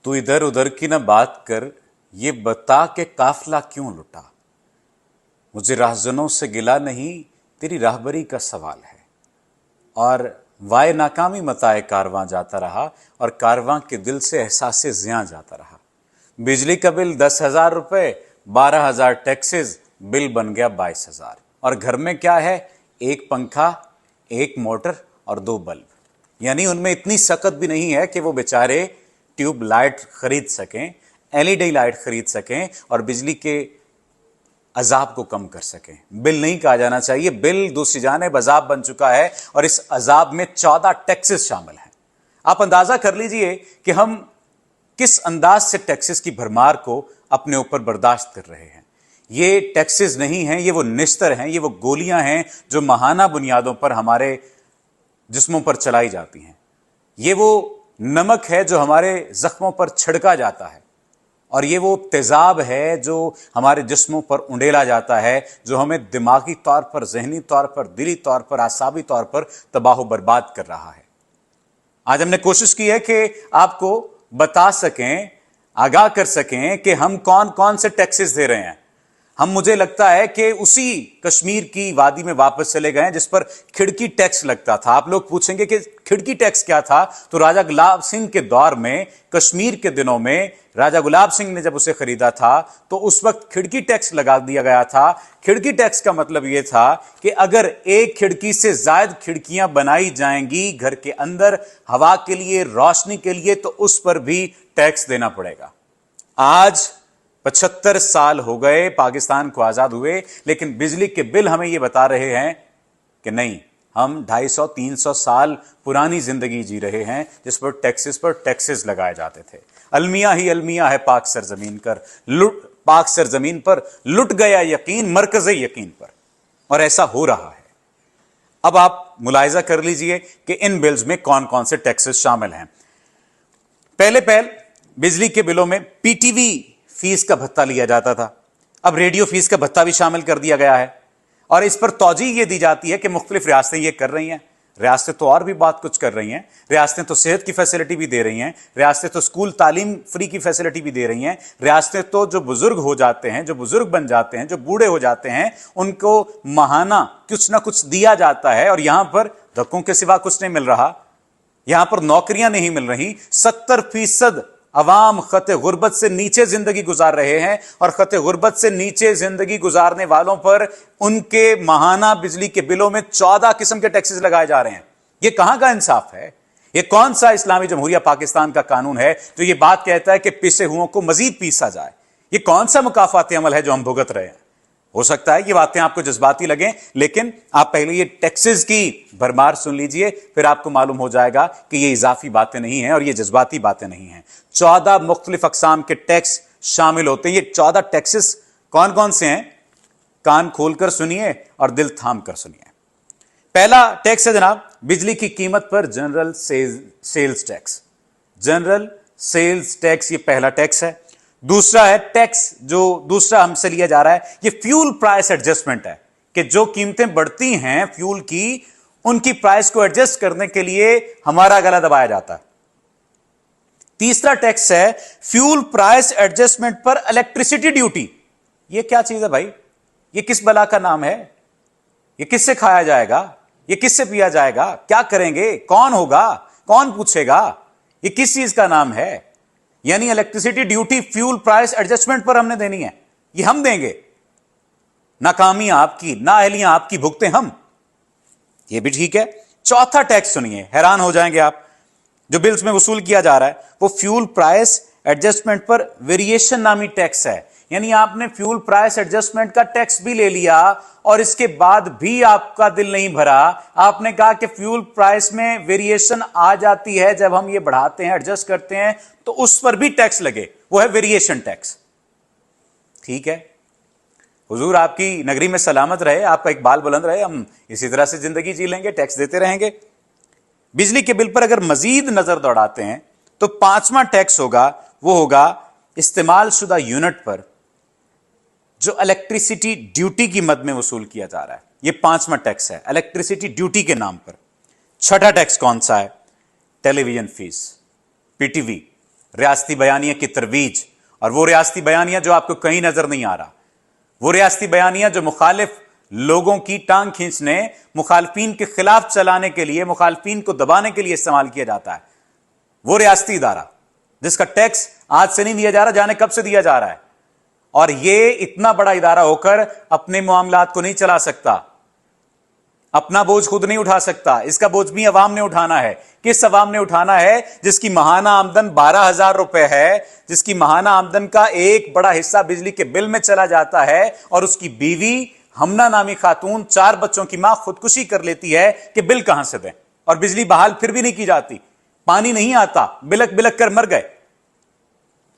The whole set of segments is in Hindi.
तू इधर उधर की ना बात कर, ये बता के काफिला क्यों लुटा। मुझे राहजनों से गिला नहीं, तेरी राहबरी का सवाल है। और वाय नाकामी मताए कारवां जाता रहा, और कारवां के दिल से एहसासे ज़ियां जाता रहा। बिजली का बिल 10,000 रुपए, 12,000 टैक्सेस, बिल बन गया 22,000। और घर में क्या है, एक पंखा, एक मोटर और 2 बल्ब। यानी उनमें इतनी सकत भी नहीं है कि वो बेचारे ट्यूब लाइट खरीद सकें, एलईडी लाइट खरीद सकें और बिजली के अजाब को कम कर सकें। बिल नहीं कहा जाना चाहिए, बिल दूसरी जानिब अजाब बन चुका है, और इस अजाब में 14 टैक्सेस शामिल हैं। आप अंदाजा कर लीजिए कि हम किस अंदाज से टैक्सेस की भरमार को अपने ऊपर बर्दाश्त कर रहे हैं। ये टैक्सेस नहीं हैं, ये वो निस्तर हैं, ये वो गोलियां हैं जो माहाना बुनियादों पर हमारे जिस्मों पर चलाई जाती हैं। ये वो नमक है जो हमारे जख्मों पर छिड़का जाता है, और ये वो तेजाब है जो हमारे जिस्मों पर उंडेला जाता है, जो हमें दिमागी तौर पर, जहनी तौर पर, दिली तौर पर, आसाबी तौर पर तबाह बर्बाद कर रहा है। आज हमने कोशिश की है कि आपको बता सकें, आगाह कर सकें कि हम कौन कौन से टैक्सेस दे रहे हैं। हम, मुझे लगता है कि उसी कश्मीर की वादी में वापस चले गए हैं जिस पर खिड़की टैक्स लगता था। आप लोग पूछेंगे कि खिड़की टैक्स क्या था, तो राजा गुलाब सिंह के दौर में, कश्मीर के दिनों में, राजा गुलाब सिंह ने जब उसे खरीदा था तो उस वक्त खिड़की टैक्स लगा दिया गया था। खिड़की टैक्स का मतलब यह था कि अगर एक खिड़की से ज्यादा खिड़कियां बनाई जाएंगी घर के अंदर हवा के लिए, रोशनी के लिए, तो उस पर भी टैक्स देना पड़ेगा। आज 75 साल हो गए पाकिस्तान को आजाद हुए, लेकिन बिजली के बिल हमें यह बता रहे हैं कि नहीं, हम 250-300 साल पुरानी जिंदगी जी रहे हैं जिस पर टैक्सेस लगाए जाते थे। अलमिया ही अलमिया है पाक सरजमीन पाक सरजमीन पर लुट गया यकीन मरकज़े यकीन पर, और ऐसा हो रहा है। अब आप मुलाहिजा कर लीजिए कि इन बिल्स में कौन कौन से टैक्सेस शामिल हैं। पहले बिजली के बिलों में पीटीवी फीस का भत्ता लिया जाता था, अब रेडियो फीस का भत्ता भी शामिल कर दिया गया है, और इस पर तौजीह यह दी जाती है कि मुख्तलिफ रियासतें यह कर रही हैं। रियासतें तो और भी बहुत कुछ कर रही हैं। रियासतें तो सेहत की फैसिलिटी भी दे रही हैं, रियासतें तो स्कूल तालीम फ्री की फैसिलिटी भी दे रही हैं, रियासतें तो जो बुजुर्ग हो जाते हैं, जो बुजुर्ग बन जाते हैं, जो बूढ़े हो जाते हैं, उनको माहाना कुछ ना कुछ दिया जाता है। और यहां पर धक्कों के सिवा कुछ नहीं मिल रहा, यहां पर नौकरियां नहीं मिल रही। 70% अवाम खते गुर्बत से नीचे जिंदगी गुजार रहे हैं, और खते गुर्बत से नीचे जिंदगी गुजारने वालों पर उनके माहाना बिजली के बिलों में 14 किस्म के टैक्सेस लगाए जा रहे हैं। यह कहां का इंसाफ है? यह कौन सा इस्लामी जमहूरिया पाकिस्तान का कानून है जो यह बात कहता है कि पिसे हुओं को मजीद पीसा जाए? यह कौन सा मुकाफाती अमल है जो हम भुगत रहे हैं? हो सकता है ये बातें आपको जज्बाती लगें, लेकिन आप पहले ये टैक्सेस की भरमार सुन लीजिए, फिर आपको मालूम हो जाएगा कि ये इजाफी बातें नहीं हैं और ये जज्बाती बातें नहीं हैं। 14 मुख्तलिफ अकसाम के टैक्स शामिल होते हैं। ये 14 टैक्सेस कौन कौन से हैं? कान खोलकर सुनिए और दिल थाम कर सुनिए। पहला टैक्स है जनाब, बिजली की कीमत पर general sales tax. General sales tax ये पहला टैक्स है। दूसरा है टैक्स, जो दूसरा हमसे लिया जा रहा है, ये फ्यूल प्राइस एडजस्टमेंट है, कि जो कीमतें बढ़ती हैं फ्यूल की, उनकी प्राइस को एडजस्ट करने के लिए हमारा गला दबाया जाता है। तीसरा टैक्स है फ्यूल प्राइस एडजस्टमेंट पर इलेक्ट्रिसिटी ड्यूटी। ये क्या चीज है भाई? ये किस बला का नाम है? ये किससे खाया जाएगा? ये किससे पिया जाएगा? क्या करेंगे? कौन होगा? कौन पूछेगा? ये किस चीज का नाम है? यानी electricity duty fuel price adjustment पर हमने देनी है, ये हम देंगे। नाकामियां आपकी, नाअहलियां आपकी, भुगते हम। ये भी ठीक है। चौथा टैक्स सुनिए, हैरान हो जाएंगे आप, जो बिल्स में वसूल किया जा रहा है वो फ्यूल प्राइस एडजस्टमेंट पर वेरिएशन नामी टैक्स है। यानी आपने फ्यूल प्राइस एडजस्टमेंट का टैक्स भी ले लिया और इसके बाद भी आपका दिल नहीं भरा। आपने कहा कि फ्यूल प्राइस में वेरिएशन आ जाती है जब हम ये बढ़ाते हैं, एडजस्ट करते हैं, तो उस पर भी टैक्स लगे, वो है वेरिएशन टैक्स। ठीक है, हुजूर आपकी नगरी में सलामत रहे, आपका इकबाल बुलंद रहे, हम इसी तरह से जिंदगी जी लेंगे, टैक्स देते रहेंगे। बिजली के बिल पर अगर मजीद नजर दौड़ाते हैं तो 5वां टैक्स होगा, वो होगा इस्तेमाल शुदा यूनिट पर जो इलेक्ट्रिसिटी ड्यूटी की मद में वसूल किया जा रहा है। ये 5वां टैक्स है, इलेक्ट्रिसिटी ड्यूटी के नाम पर। छठा टैक्स कौन सा है? Television fees, PTV. रियासती बयानिया की तरवीज, और वो रियासती बयानिया जो आपको कहीं नजर नहीं आ रहा, वो रियासती बयानिया जो मुखालिफ लोगों की टांग खींचने, मुखालफीन के खिलाफ चलाने के लिए, मुखालफीन को दबाने के लिए इस्तेमाल किया जाता है, वो रियासती इदारा जिसका टैक्स आज से नहीं दिया जा रहा, जाने कब से दिया जा रहा है, और ये इतना बड़ा इदारा होकर अपने मामलात को नहीं चला सकता, अपना बोझ खुद नहीं उठा सकता, इसका बोझ भी अवाम ने उठाना है। किस अवाम ने उठाना है? जिसकी माहाना आमदन 12,000 रुपए है, जिसकी माहाना आमदन का एक बड़ा हिस्सा बिजली के बिल में चला जाता है, और उसकी बीवी हमना नामी खातून 4 बच्चों की मां खुदकुशी कर लेती है कि बिल कहां से दें, और बिजली बहाल फिर भी नहीं की जाती, पानी नहीं आता, बिलक बिलक कर मर गए।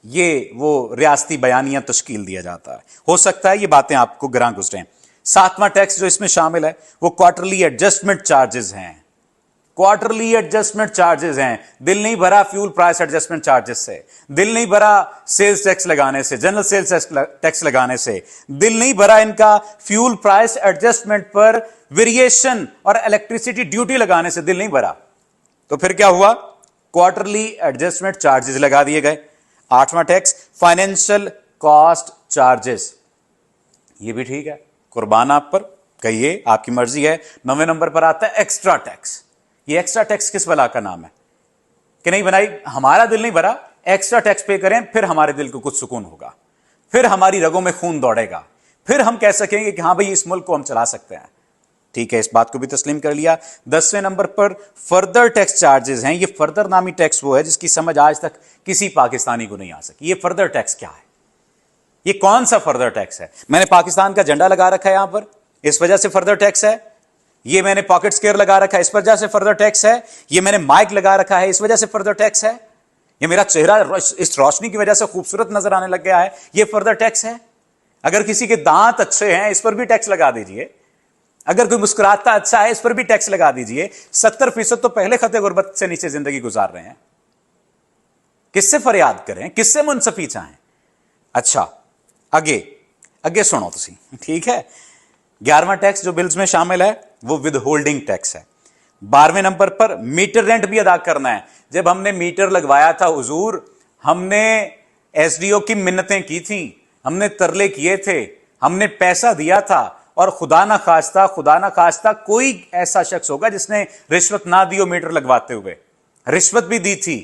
ये वो रियासती बयानिया तश्कील दिया जाता है। हो सकता है ये बातें आपको गिरां गुजरें। 7वां टैक्स जो इसमें शामिल है वो क्वार्टरली एडजस्टमेंट चार्जेस हैं। क्वार्टरली एडजस्टमेंट चार्जेस हैं। दिल नहीं भरा फ्यूल प्राइस एडजस्टमेंट चार्जेस से, दिल नहीं भरा सेल्स टैक्स लगाने से, जनरल सेल्स टैक्स लगाने से, दिल नहीं भरा इनका फ्यूल प्राइस एडजस्टमेंट पर वेरिएशन और इलेक्ट्रिसिटी ड्यूटी लगाने से, दिल नहीं भरा। तो फिर क्या हुआ? क्वार्टरली एडजस्टमेंट चार्जेस लगा दिए गए। 8वां टैक्स फाइनेंशियल कॉस्ट चार्जेस, ये भी ठीक है, कुर्बान आप पर, कहिए, आपकी मर्जी है। 9वें नंबर पर आता है एक्स्ट्रा टैक्स। ये एक्स्ट्रा टैक्स किस बला का नाम है कि नहीं बनाई? हमारा दिल नहीं भरा, एक्स्ट्रा टैक्स पे करें, फिर हमारे दिल को कुछ सुकून होगा, फिर हमारी रगों में खून दौड़ेगा, फिर हम कह सकेंगे कि हां भाई इस मुल्क को हम चला सकते हैं। ठीक है, इस बात को भी तस्लीम कर लिया। 10वें नंबर पर फर्दर टैक्स चार्जेस हैं। ये फर्दर नामी टैक्स वो है जिसकी समझ आज तक किसी पाकिस्तानी को नहीं आ सकी। ये फर्दर टैक्स क्या है? ये कौन सा फर्दर टैक्स है? मैंने पाकिस्तान का झंडा लगा रखा है यहां पर, इस वजह से फर्दर टैक्स है। ये मैंने पॉकेट स्केयर लगा रखा है, इस वजह से फर्दर टैक्स है। ये मैंने माइक लगा रखा है, इस वजह से फर्दर टैक्स है। ये मेरा चेहरा इस रोशनी की वजह से खूबसूरत नजर आने लग गया है, ये फर्दर टैक्स है। अगर किसी के दांत अच्छे हैं, इस पर भी टैक्स लगा दीजिए। अगर कोई मुस्कुराता अच्छा है, इस पर भी टैक्स लगा दीजिए। 70% तो पहले खते गुर्बत से नीचे जिंदगी गुजार रहे हैं। किससे फरियाद करें, किससे मुंसफी चाहें? अच्छा, आगे सुनो तुसी, ठीक है। 11वां टैक्स जो बिल्स में शामिल है वो विद होल्डिंग टैक्स है। 12वें नंबर पर मीटर रेंट भी अदा करना है। जब हमने मीटर लगवाया था हुजूर, हमने एसडीओ की मिन्नतें की थी, हमने तरले किए थे, हमने पैसा दिया था, और खुदा ना खास्ता कोई ऐसा शख्स होगा जिसने रिश्वत ना दी हो मीटर लगवाते हुए। रिश्वत भी दी थी,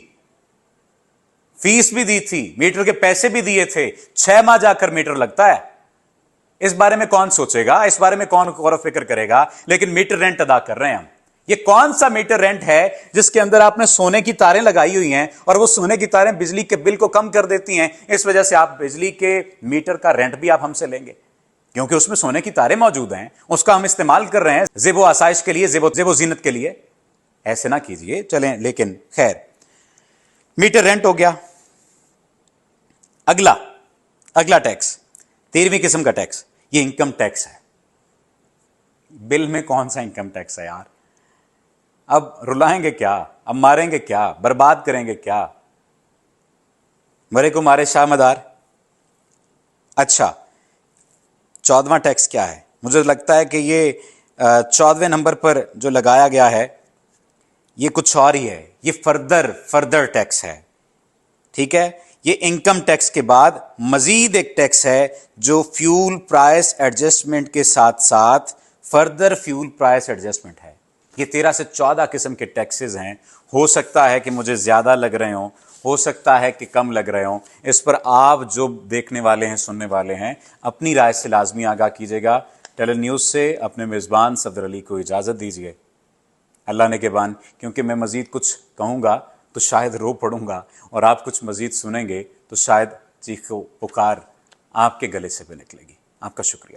फीस भी दी थी, मीटर के पैसे भी दिए थे। 6 माह जाकर मीटर लगता है। इस बारे में कौन सोचेगा, इस बारे में कौन गौर फिक्र करेगा? लेकिन मीटर रेंट अदा कर रहे हैं हम। ये कौन सा मीटर रेंट है जिसके अंदर आपने सोने की तारें लगाई हुई हैं, और वो सोने की तारें बिजली के बिल को कम कर देती हैं। इस वजह से आप बिजली के मीटर का रेंट भी आप हमसे लेंगे, क्योंकि उसमें सोने की तारें मौजूद हैं, उसका हम इस्तेमाल कर रहे हैं ज़ेबो आसाइश के लिए, ज़ेबो जीनत के लिए। ऐसे ना कीजिए, चलें। लेकिन खैर, मीटर रेंट हो गया। अगला टैक्स, 13वीं किस्म का टैक्स, ये इनकम टैक्स है। बिल में कौन सा इनकम टैक्स है यार? अब रुलाएंगे क्या, अब मारेंगे क्या, बर्बाद करेंगे क्या? मरे को मारे शाह मदार। अच्छा, 14वां टैक्स क्या है? मुझे लगता है कि ये 14वें नंबर पर जो लगाया गया है ये कुछ और ही है। ये फर्दर टैक्स है, ठीक है। ये इनकम टैक्स के बाद मजीद एक टैक्स है जो फ्यूल प्राइस एडजस्टमेंट के साथ साथ फर्दर फ्यूल प्राइस एडजस्टमेंट है। ये 13 से 14 किस्म के टैक्सेस हैं। हो सकता है कि मुझे ज्यादा लग रहे हो सकता है कि कम लग रहे हो। इस पर आप जो देखने वाले हैं, सुनने वाले हैं, अपनी राय से लाजमी आगाह कीजिएगा। टेलन न्यूज़ से अपने मेज़बान सफदर अली को इजाज़त दीजिए। अल्लाह ने के बान, क्योंकि मैं मज़ीद कुछ कहूँगा तो शायद रो पड़ूंगा, और आप कुछ मज़ीद सुनेंगे तो शायद चीख पुकार आपके गले से भी निकलेगी। आपका शुक्रिया।